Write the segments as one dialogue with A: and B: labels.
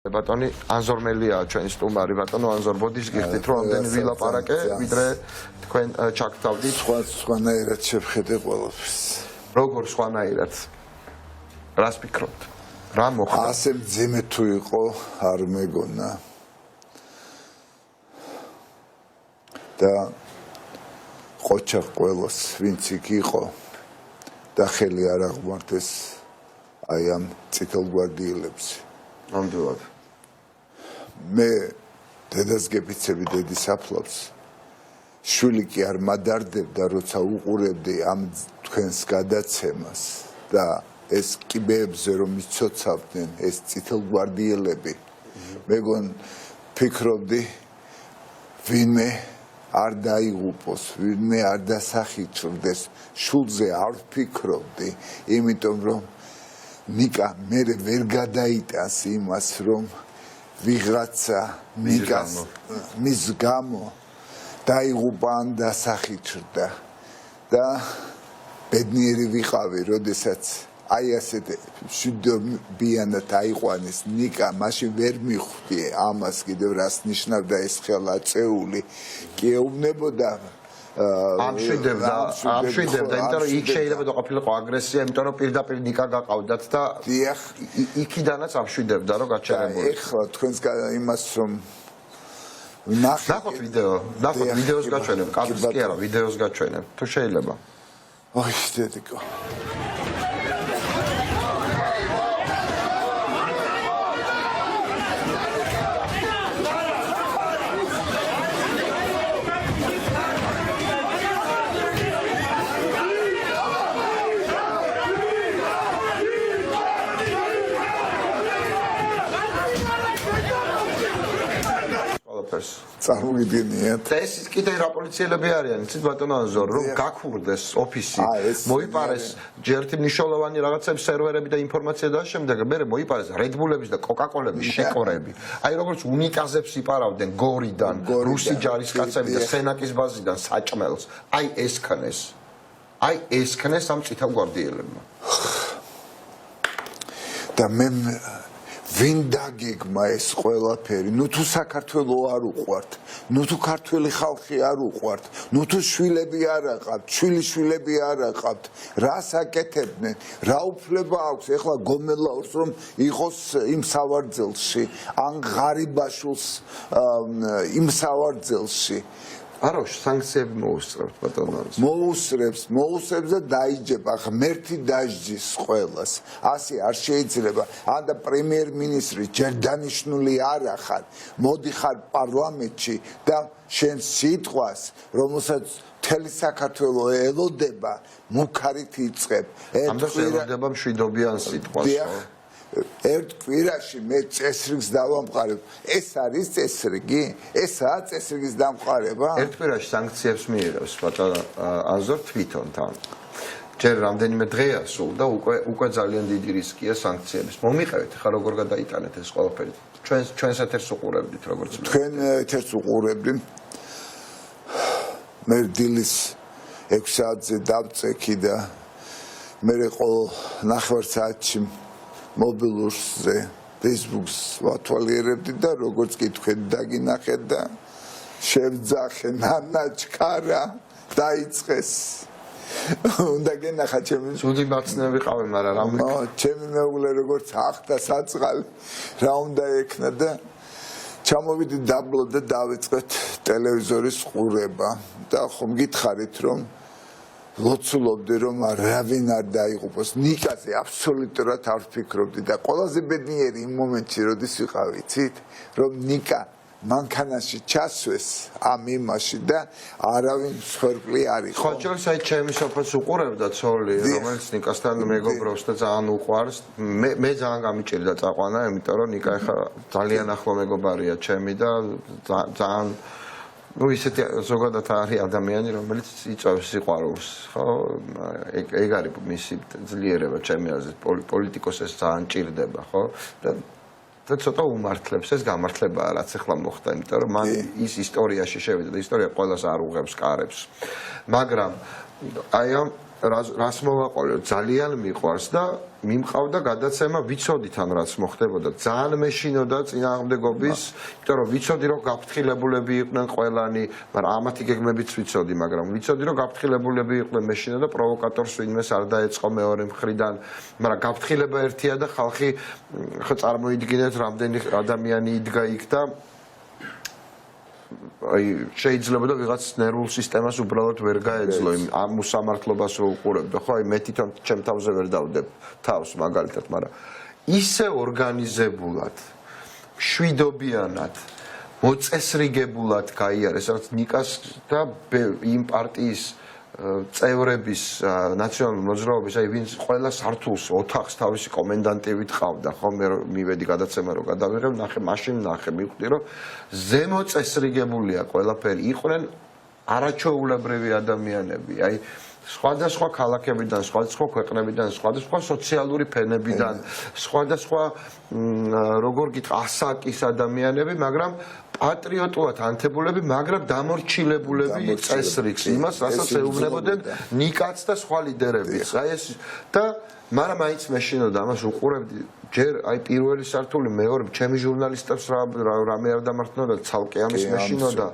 A: ბატონი ანზორმელია ჩვენი სტუმარი ბატონო ანზორ ბოდის გიხდით რომ ამდენი ვილაპარაკე ვიდრე თქვენ ჩაგთავდით
B: სხვანაირად შევხედე ყველაფერს
A: როგორ სხვანაირად რას ფიქრობთ რა მოხდა
B: ასე მძიმე თუ იყო არ მეგონა და ყოჩა ყველას ვინც იქ იყო და ხელი არ აღმართეს აი ამ წითელგვარდიელებს
A: ნამდვილად
B: მე დედას გეფიცები დედის აფლავს შვილი კი არ მადარდებდა როცა უყურებდი ამ თქვენს გადაცემას და ეს კიბეებზე რომ იცოცავდნენ ეს წითელგვარდიელები მეგონ ფიქრობდი ვინმე არ დაიღუპოს ვინმე არ დასახიჭრდეს შულზე არ ვფიქრობდი იმიტომ რომ ნიკა მე ვერ გადაიტანს იმას რომ ვიღაცა ნიკას მის გამო დაიღუპა ან დასახიჭრდა და ბედნიერი ვიყავი როდესაც აი ასეთ მშვიდობიანად აიყვანეს ნიკა მაშინ ვერ მიხვდი ამას კიდევ რას ნიშნავდა ეს ხელაწეული კი ეუბნებოდა
A: ამშვიდებდა იმიტომ რომ იქ შეიძლება დაყოფილიყო აგრესია იმიტომ რომ პირდაპირ ნიკა გაყავდათ და იქიდანაც ამშვიდებდა რომ გაჩერებული
B: ეხლა თქვენს იმას რომ
A: ნახოთ ვიდეოს გაჩვენებ კადრს კი არა ვიდეოს გაჩვენებ თუ შეიძლება
B: ოი დედიკო წარმოგიდგენიათ
A: ეს კიდე რა პოლიციელები არიან იცით ბატონო ანზორ რომ გაქურდეს ოფისი მოიპარეს ჯერთი მნიშვნელოვანი რაღაცების სერვერები და ინფორმაცია და შემდეგ მე მოიპარეს რედბულების და კოკაკოლების შეკორები აი როგორც უნიკაზებს იპარავდნენ გორიდან რუსი ჯარისკაცები და სენაკის ბაზიდან საჭმელს აი ეს ქნეს ამ წითელგვარდიელებმა
B: და მე ვინ დაგეგმა ეს ყველაფერი ნუ თუ საქართველო არ უყვართ ნუ თუ ქართველი ხალხი არ უყვართ ნუ თუ შვილები არ აყავთ შვილიშვილები არ აყავთ რას აკეთებდნენ რა უფლება აქვს ეხლა გომელაურს რომ იყოს იმ სავარძელში ან ღარიბაშვილს იმ სავარძელში
A: არა სანქციები მოუსწრებთ ბატონო
B: მოუსწრებს და დაიჯება ღმერთი დაждის ყველას ასე არ შეიძლება ან და პრემიერ-მინისტრი ჯერ დანიშნული არ ახარ მოდიხარ პარლამენტში და შენ სიტყვას რომელსაც მთელი საქართველო ელოდება მუქარით იწყებ
A: ამდენ ელოდება მშვიდობიან სიტყვას ხო
B: ერთ კვირაში მე წესრიგს დავამყარებ ეს არის წესრიგი ესაა წესრიგის დამყარება
A: ერთ კვირაში სანქციებს მიიღებს ბატონო ანზორ თვითონ თან ჯერ რამდენიმე დღეა სულ და უკვე ძალიან დიდი რისკია სანქციების მომიყევით ხა როგორ გადაიტანეთ ეს ყველაფერი ჩვენს ეთერს უყურებდით როგორც
B: თქვენ ეთერს უყურებდი მე დილის 6 საათზე დავწექი და მე ყოველ ნახევარ საათში მობილურზე Facebook-ს ვათვალიერებდი და როგორც კი თქვენ დაგინახეთ და შევძახე ნანაჩკარა დაიწყეს უნდა გენახა ჩემი
A: სუდი მაცნე ვიყავი მაგრამ რამე
B: ჩემი მეუღლე როგორც ახდა საწყალი რა უნდა ექნა და ჩამოვიდი დაბლო და დავიწყეთ ტელევიზორის ყურება და ხომ გითხარით რომ ლოცულობდი რომ რავინ არ დაიღუპოს ნიკაზე აბსოლუტურად არ ვფიქრობდი და ყველაზე ბედნიერი იმ მომენტში როდის ვიყავი იცით რომ ნიკა მანქანაში ჩასვეს ამ იმაში და არავინ მსხვერპლი არ იყო
A: ხო ჩემს აი ჩემი სოფელს უყურებდა ცოლი რომელიც ნიკასთან მეგობრობს და ძალიან უყვარს მე ძალიან გამიჭირდა წაყვანა იმიტომ რომ ნიკა ახლა ძალიან ახლო მეგობარია ჩემი და ძალიან ну ისეთი ზოგადად არის ადამიანი რომელიც იწვევს სიყვარულს ხო ეგ არის მისი ძლიერება ჩემი აზრით პოლიტიკოსებს ძალიან ჭირდება ხო და ცოტა უმართლებს ეს გამართლებაა რაც ახლა მოხდა იმიტომ რომ მან ის ისტორიაში შევიდა და ისტორია ყველას არ უღებს კარებს მაგრამ აი ამ რას მოვაყოლე ძალიან მიყვარს და მიმყავდა გადაცემა ვიცოდით ან რაც მოხდებოდა ძალიან მეშინოდა წინააღმდეგობის იმიტომ რომ ვიცოდი რომ გაფრთხილებულები იყვნენ ყველანი მაგრამ ამათი გეგმებიც ვიცოდი მაგრამ ვიცოდი რომ გაფრთხილებულები იყვნენ მეშინოდა პროვოკატორს ვინმეს არ დაეწყო მეორე მხრიდან მაგრამ გაფრთხილება ერთია და ხალხი ხო წარმოიდგინეთ რამდენი ადამიანი იდგა იქ და აი შეიძლება და ვიღაც ნერვულ სისტემას უბრალოდ ვერ გაეძლო იმ ამ უსამართლობას რო უყურებდა ხო აი მე თვითონ ჩემ თავზე ვერ დავდებ თავს მაგალითად მაგრამ ისე ორგანიზებულად შვიდობიანად მოწესრიგებულად გაიარეს რაც ნიკას და იმ პარტიის წევრების ნაციონალური მოძრაობის აი ვინც ყველა სართულს ოთახს თავისი კომენდანტივით ყავდა ხო მე მივედი გადაცემა რომ გადავიღებ ნახე მაშინ ნახე მივხვდი რომ ზემო წესრიგებულია ყველაფერი იყვნენ არაჩვეულებრივი ადამიანები აი სხვადასხვა ქალაქებიდან სხვადასხვა ქვეყნებიდან სხვადასხვა სოციალური ფენებიდან სხვადასხვა როგორ გითხრა ასაკის ადამიანები მაგრამ პატრიოტულად ანთებულები, მაგრამ დამორჩილებულები წესრიგს იმას, რასაც ეუბნებოდნენ ნიკაც და სხვა ლიდერებიც. აი ეს და მაგრამ მაინც მეშინოდა ამას უყურებდი ჯერ აი პირველი სართული მეორე ჩემი ჟურნალისტებს რამე არ დამართნოდა ცალკე ამის მეშინოდა.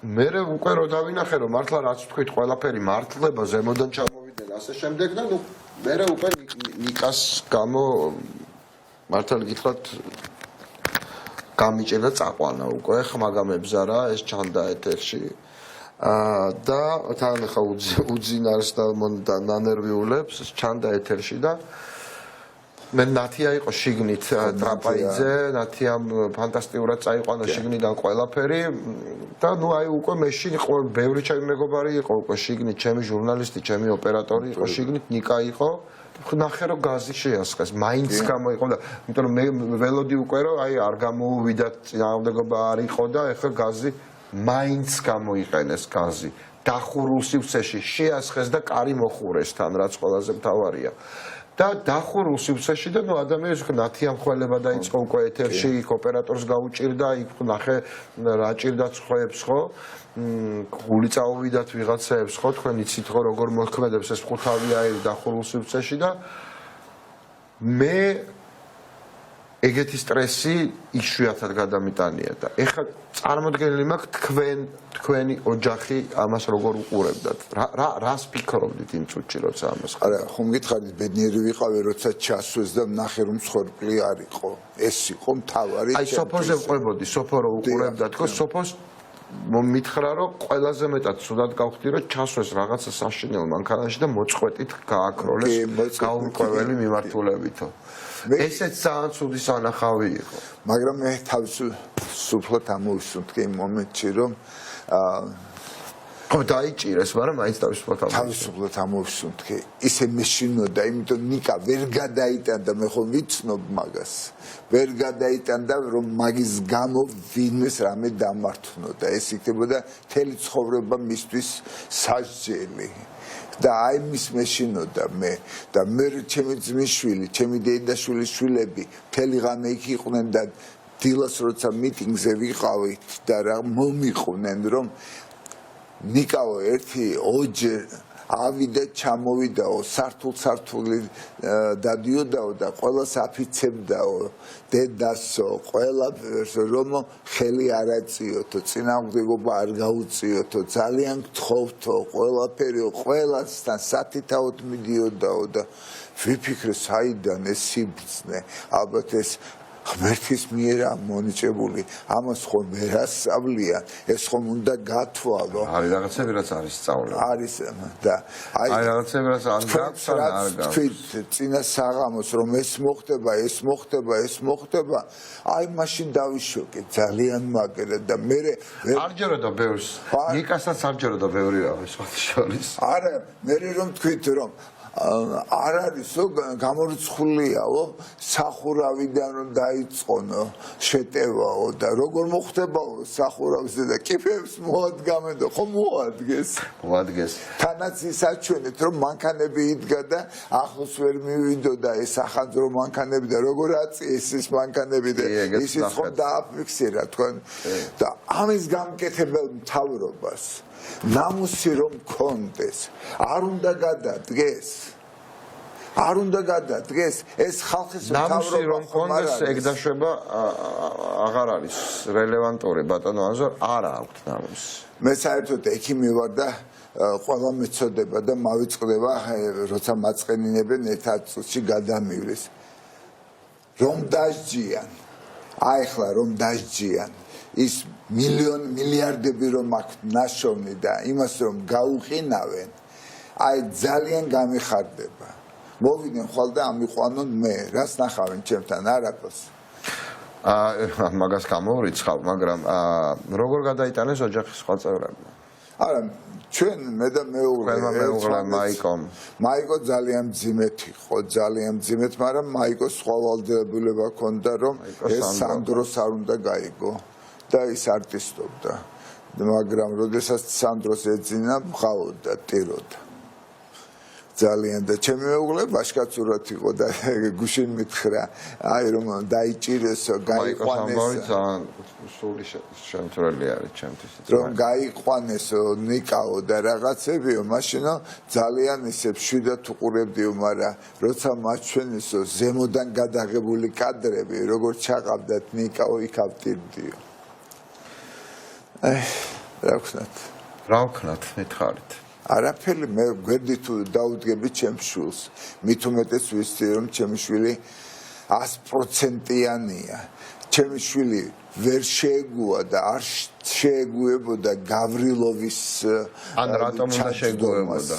A: მე უკვე რო დავინახე რომ მართლა რაც თქვით ყველაფერი მართლდება ზემოდან ჩამოვიდნენ ასე შემდეგ და ნუ მე უკვე ნიკას გამო მართალი გითხრათ გამიჭერდა წაყვანა უკვე ხმაგამებზა რა ეს ჩანდა ეთერში და თან ხა უძინარს და ნანერვიულებს ჩანდა ეთერში და მე ნათია იყო შიგნით ტრაპაიძე ნათიამ ფანტასტიკურად წაიყვანა შიგნიდან ყველაფერი და ნუ აი უკვე მეშინ ბევრი ჩემი მეგობარი იყო უკვე შიგნით ჩემი ჟურნალისტი ჩემი ოპერატორი იყო შიგნით ნიკა იყო ნახე რომ გაზი შეასხეს მაინც გამოიყო და იმიტომ რომ მე ველოდი უკვე რომ აი არ გამოუვიდა წინააღმდეგობა არ იყო და ეხლა გაზი მაინც გამოიყენეს გაზი დახურულ სივრცეში შეასხეს და კარი მოხურეს თან რაც ყველაზე მთავარია და დახურულ სივრცეში და ნუ ადამიანის ნათიამ ხვალება დაიწყო უკვე ეთერში იქ ოპერატორს გაუჭირდა იქ ნახე რა ჭირდა ცხოებს ხო გული წაუვიდათ ვიღაცებს ხო თქვენ იცით ხო როგორ მოქმედებს ეს ხუთავი აირი დახურულ სივრცეში და მე ეგეთი სტრესი იშვიათად გადამიტანია და ეხლა წარმოდგენილი მაქვს თქვენი ოჯახი ამას როგორ უყურებდათ რას ფიქრობდით იმ წუთში როცა ამას
B: არა ხომ გითხარით ბედნიერი ვიყავე როცა ჩასვეს და ნახე რომ მსხვერპლი არ იყო ეს იყო მთავარი
A: აი სოფოზე ვყვებოდი სოფო რო უყურებდა თქო სოფოს მითხრა რომ ყველაზე მეტად ცუდად გავხდი რომ ჩასვეს რაღაცა საშინელ მანქანაში და მოწყვეტით გააქროლეს გაურკვეველი მიმართულებითო ესეც ძალიან ცუდი სანახავი იყო
B: მაგრამ მე თავისუფლად ამოვისუნთქე იმ მომენტში რომ
A: ხო დაიჭირეს მაგრამ მაინც
B: თავისუფლად ამოვისუნთქე ისე მეშინოდა იმიტომ ნიკა ვერ გადაიტანდა მე ხო ვიცნობ მაგას ვერ გადაიტანდა რომ მაგის გამო ვინმეს რამე დამართნოდა ეს იქნებოდა მთელი ცხოვრება მისთვის სასჯელი და აი მის მეშინოდა მე და მე ჩემი ძმისშვილი ჩემი დედაშვილის შვილები მთელი ღამე იქ იყვნენ და დილას როცა მიტინგზე ვიყავით და რა მომიყვნენ რომ ნიკაო ერთი ოჯე ავიდა ჩამოვიდაო სართული დადიოდაო და ყველას აფიცებდაო დედასო ყველაფერს რომ ხელი არ აწიოთო წინააღმდეგობა არ გაუწიოთო ძალიან გთხოვთო ყველაფერი ყველასთან სათითაოდ მიდიოდაო და ვიფიქრე საიდან ეს სიბრძნე ალბათ ეს ღმერთის მიერ მონიჭებული ამას ხომ ვერ ასწავლიან ეს ხომ უნდა გათვალო
A: არის რაღაცები რაც არის სწავლა
B: არის და
A: აი რაღაცები რაც არ გაქვს ან არ გაქვს
B: თქვით წინა საღამოს რომ ეს მოხდება აი მაშინ დავიშოკე ძალიან მაგრა და მე
A: არ ჯეროდა ბევრს ნიკასაც არ ჯეროდა ბევრი რაღაც შორის
B: არა მე რომ თქვით რომ არ არისო გამორიცხულიაო სახურავიდან რომ დაიწყონო შეტევაო და როგორ მოხდებაო სახურავზე და კიფებს მოადგამედო ხო მოადგეს თანაც ისაჩვენეთ რომ მანქანები იდგა და ახლოს ვერ მივიდო და ეს ახანძრო მანქანები და როგორ აწიეს ეს მანქანები და ისიც ხო დააფიქსირა თქვენ და ამის გამკეთებელ მთავრობას ნამუსი რომ კონდეს არ უნდა გადადგეს არ უნდა გადადგეს ეს ხალხის
A: ნამუსი რომ კონდეს ეგ დაშვება აღარ არის რელევანტური ბატონო ანზორ არა აქვს ნამუსი
B: მე საერთოდ ექიმი ვარ და ყველა მეწოდება და მავიწყდება როცა მაწყენინებენ ერთ წუთში გადამივლის რომ დასჯიან აიხლა რომ დასჯიან ის მილიარდები რომ აქვს ნაშოვნი და იმას რომ გაუყინავენ აი ძალიან გამიხარდება მოვიდნენ ხვალ და ამიყვანონ მე რას ნახავენ ჩემთან არაფერს
A: მაგას გამოვრიცხავ მაგრამ როგორ გადაიტანეს ოჯახის სხვა წევრებმა
B: არა ჩვენ მე და მეუღლე მაიკო ძალიან მძიმედ იყო ძალიან მძიმედ მაგრამ მაიკოს სხვა ვალდებულება ჰქონდა რომ ეს სანდროს არ უნდა გაიგო და ის არტისტობდა მაგრამ როდესაც სანდროს ეძინა ბღავდა ტიროდა ძალიან და ჩემი მეუღლე ბაშკაცურად იყო და გუშინ მითხრა აი რომ დაიჭირესო გაიყვანესო
A: სული შემთვრელი არის ჩემთვის
B: რომ გაიყვანესო ნიკაო და რაღაცებიო მაშინო ძალიან ისე შვიდად უყურებდიო მაგრამ როცა მაჩვენისო ზემოდან გადაღებული კადრები როგორც ჩაყავდათ ნიკაო იქ ავტირდიო რა ვქნათ მითხარით არაფერი მე გვერდით თუ დაუდგები ჩემს შვილს მით უმეტეს ვიცი რომ ჩემი შვილი 100%-იანია ჩემი შვილი ვერ შეეგუა და არ შეეგუებოდა გავრილოვის
A: ან რატომ უნდა შეეგუებოდა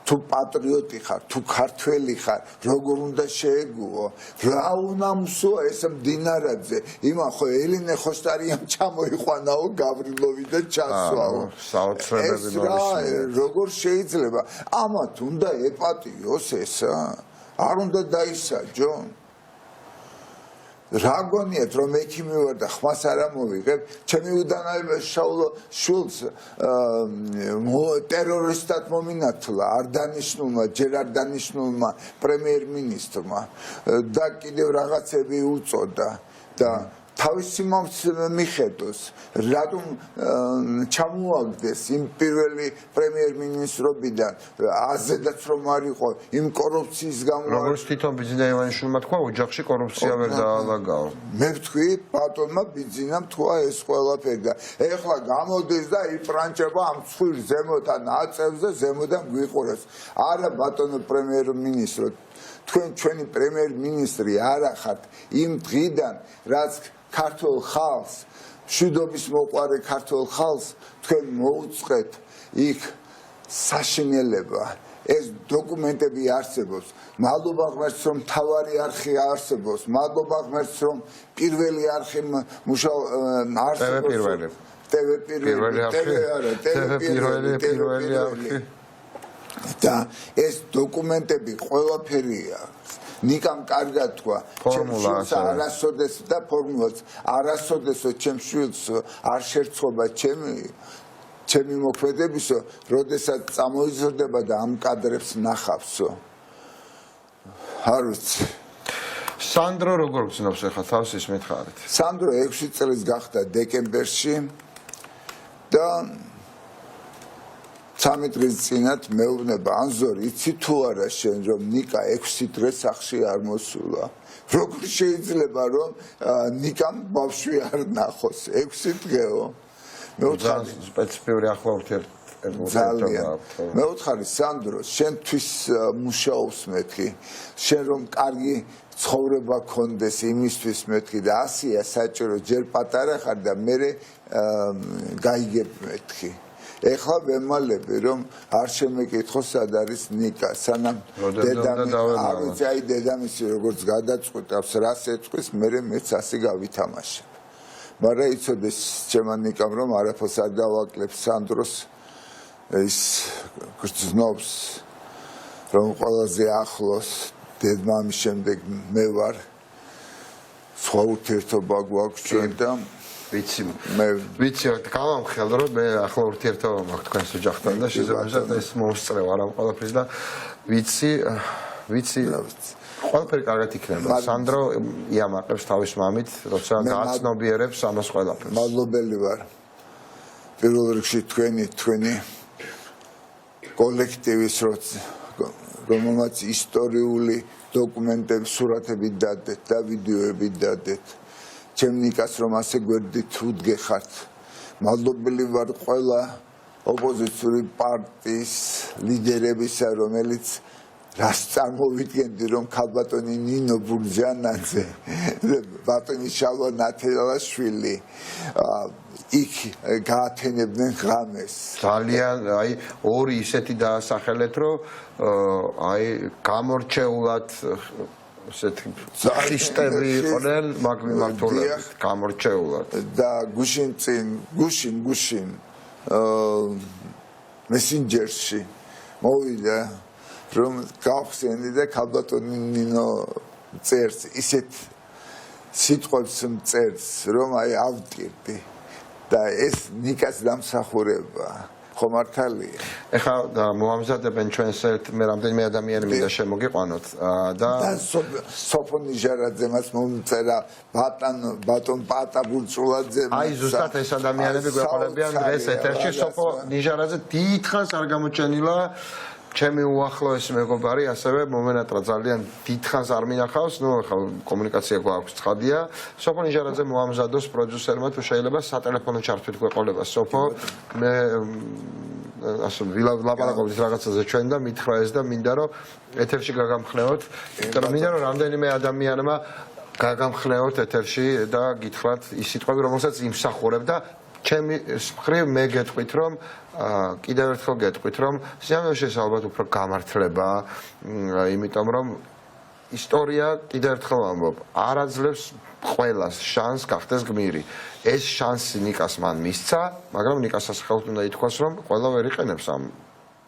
B: თუ პატრიოტი ხარ თუ ქართველი ხარ როგორ უნდა შეეგუო რა უნამსოა ეს მდინარაძე იმან ხო ელინე ხოსტარიამ ჩამოიყვანაო გავრილოვი და ჩასვაო
A: საოცრებები მოვისმინეთ
B: როგორ შეიძლება ამათ უნდა ეპატიოს ესა არ უნდა დაისაჯო რა გონიათ რომ ექიმი ვარ და ხმას არ ამოვიღებ ჩემი უდანაება შავლო შულს ტერორისტად მომინათლა არ დანიშნულმა ჯერ არ დანიშნულმა პრემიერ-მინისტრმა და კიდევ რაღაცები უწოდა და თავისი მიხედოს რატომ ჩამოაგდეს იმ პირველი პრემიერ-მინისტრობიდან აზედაც რომ არ იყო იმ კორუფციის გამო
A: როგორც თვითონ ბიძინა ივანიშვილმა თქვა ოჯახში კორუფცია ვერ დაალაგაო
B: მე ვთქვი ბატონმა ბიძინამ თქვა ეს ყველაფერი და ეხლა გამოდის და იფრანჭება ამ ცხვირ ზემოთან აწევს და ზემოდან გვიყურებს არა ბატონო პრემიერ-მინისტრო თქვენ ჩვენი პრემიერ-მინისტრი არ ახართ იმ დღიდან რაც ქართულ ხალხს მშვიდობის მოყვარე ქართულ ხალხს თქვენ მოუწყეთ იქ საშინელება ეს დოკუმენტები არსებობს მადლობა ღმერთს რომ მთავარი არხი არსებობს მადლობა ღმერთს რომ პირველი არხი არსებობს
A: პირველი არხი
B: და ეს დოკუმენტები ყველაფერია ნიკამ კარგად თქვა ჩემს არასოდეს და ფორმულაც არასოდესო ჩემს შვილს არ შერწყობა ჩემი მოქმედებისო როდესაც წამოიზრდება და ამ კადრებს ნახავსო არ ვიცი
A: სანდრო როგორ გძნობს ახლა თავს ის მითხარით
B: სანდრო 6 წელს გახდა დეკემბერში და 3 დღის წინათ მეუბნება ანზორ იცი თუ არა შენ რომ ნიკა 6 დღე სახლში არ მოსულა როგორ შეიძლება რომ ნიკამ ბავშვი არ ნახოს 6 დღეო მე ვთქვი
A: სპეციფიური ახლა
B: ძალიან მე ვთქვი სანდრო შენთვის მუშაობს მეთქი შენ რომ კარგი ცხოვრება გქონდეს იმისთვის მეთქი და ასია საჭირო ჯერ პატარა ხარ და მე გაიგებ მეთქი ეხლა ვემალები რომ არ შემეკითხო სად არის ნიკა სანამ დედამისი როგორც გადაწყვეტავს რას ეწვის მე მეც ასე გავითამაშებ მაგრამ იცოდეს ჩემა ნიკამ რომ არაფერს არ დავაკლებ სანდროს ის გრძნობს რომ ყველაზე ახლოს დედმამის შემდეგ მე ვარ სხვა ურთიერთობა გვაქვს ჩვენ და
A: ვიცი გავამხელ რომ მე ახლა ურთიერთობა მაქვს თქვენს ოჯახთან და შესაძლოა ეს მოსწრევ არ ამ ყველაფერს და ვიცი ყველაფერი კარგად იქნება სანდრო იამაყებს თავის მამით როცა გააცნობიერებს ამას ყველაფერს
B: მადლობელი ვარ პირველ რიგში თქვენი კოლექტივის რომელმაც ისტორიული დოკუმენტები, სურათები დადეთ და ვიდეოები დადეთ. ჩემ ნიკას რომ ასე გვერდით უდგეხართ. მადლობელი ვარ ყველა ოპოზიციური პარტიის ლიდერებისა, რომელიც რას წარმოვიდგენდი რომ ქალბატონი ნინო ბურჯანაძე, ბატონი შალვა ნათელაშვილი იქ გაათენებდნენ ღამეს.
A: ძალიან აი ორი ისეთი დაასახელეთ რომ აი გამორჩეულად ესეთი ხისტები იყვნენ მაგ მიმართულებით გამორჩეულად
B: და გუშინ მესენჯერში მოვიდა რომ გავხსენდი და ქალბატონი ნინო წერს ისეთ სიტყვებს წერს რომ აი ავტირდი და ეს ნიკას დამსახურება ხო მართალია
A: ეხლა მოამზადებენ ჩვენს მე რამდენიმე ადამიანი მინდა შემოგიყვანოთ და
B: სოფონი ჟარაძემაც მომწერა ბატონ პატაბურწულაძე
A: აი ზუსტად ეს ადამიანები გვეყოლებიან დღეს ეთერში სოფო ნიჟარაძე დიდხანს არ გამოჩენილა ჩემი უახლოესი მეგობარი ასევე მომენატრა ძალიან დიდხანს არ მინახავს ნუ ახლა კომუნიკაცია გვაქვს ცხადია სოფო ნიჟარაძე მოამზადოს პროდიუსერმა თუ შეიძლება სატელეფონო ჩართვით გვეყოლება სოფო მე ასე ვილაპარაკობთ რაღაცაზე ჩვენ და მითხრა ეს და მინდა რომ ეთერში გაგამხნევოთ იმიტომ რომ მინდა რომ რამდენიმე ადამიანმა გაგამხნევოთ ეთერში და გითხრათ ის სიტყვები რომელსაც იმსახურებ და ჩემი მხრივ მე გეტყვით რომ კიდევ ერთხელ გეტყვით რომ სიამოვნებაში ეს ალბათ უფრო გამართლება იმიტომ რომ ისტორია კიდევ ერთხელ ვამბობ არ აძლევს ყველას შანსს გახდეს გმირი ეს შანსი ნიკას მან მისცა მაგრამ ნიკას სასახელოდ უნდა ითქვას რომ ყველა ვერ იყენებს ამ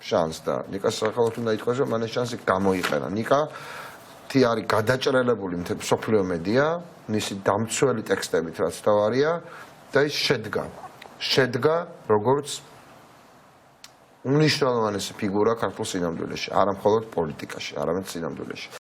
A: შანსს და ნიკას სასახელოდ უნდა ითქვას რომ მან ეს შანსი გამოიყენა ნიკა თი არის გადაჭრელებული მთელ მსოფლიო მედია მისი დამცველი ტექსტებით რაც თავარია და ის შედგა როგორც უნიშნელოვანესი ფიგურა ქართულ სინამდვილეში არა მხოლოდ პოლიტიკაში არამედ სინამდვილეში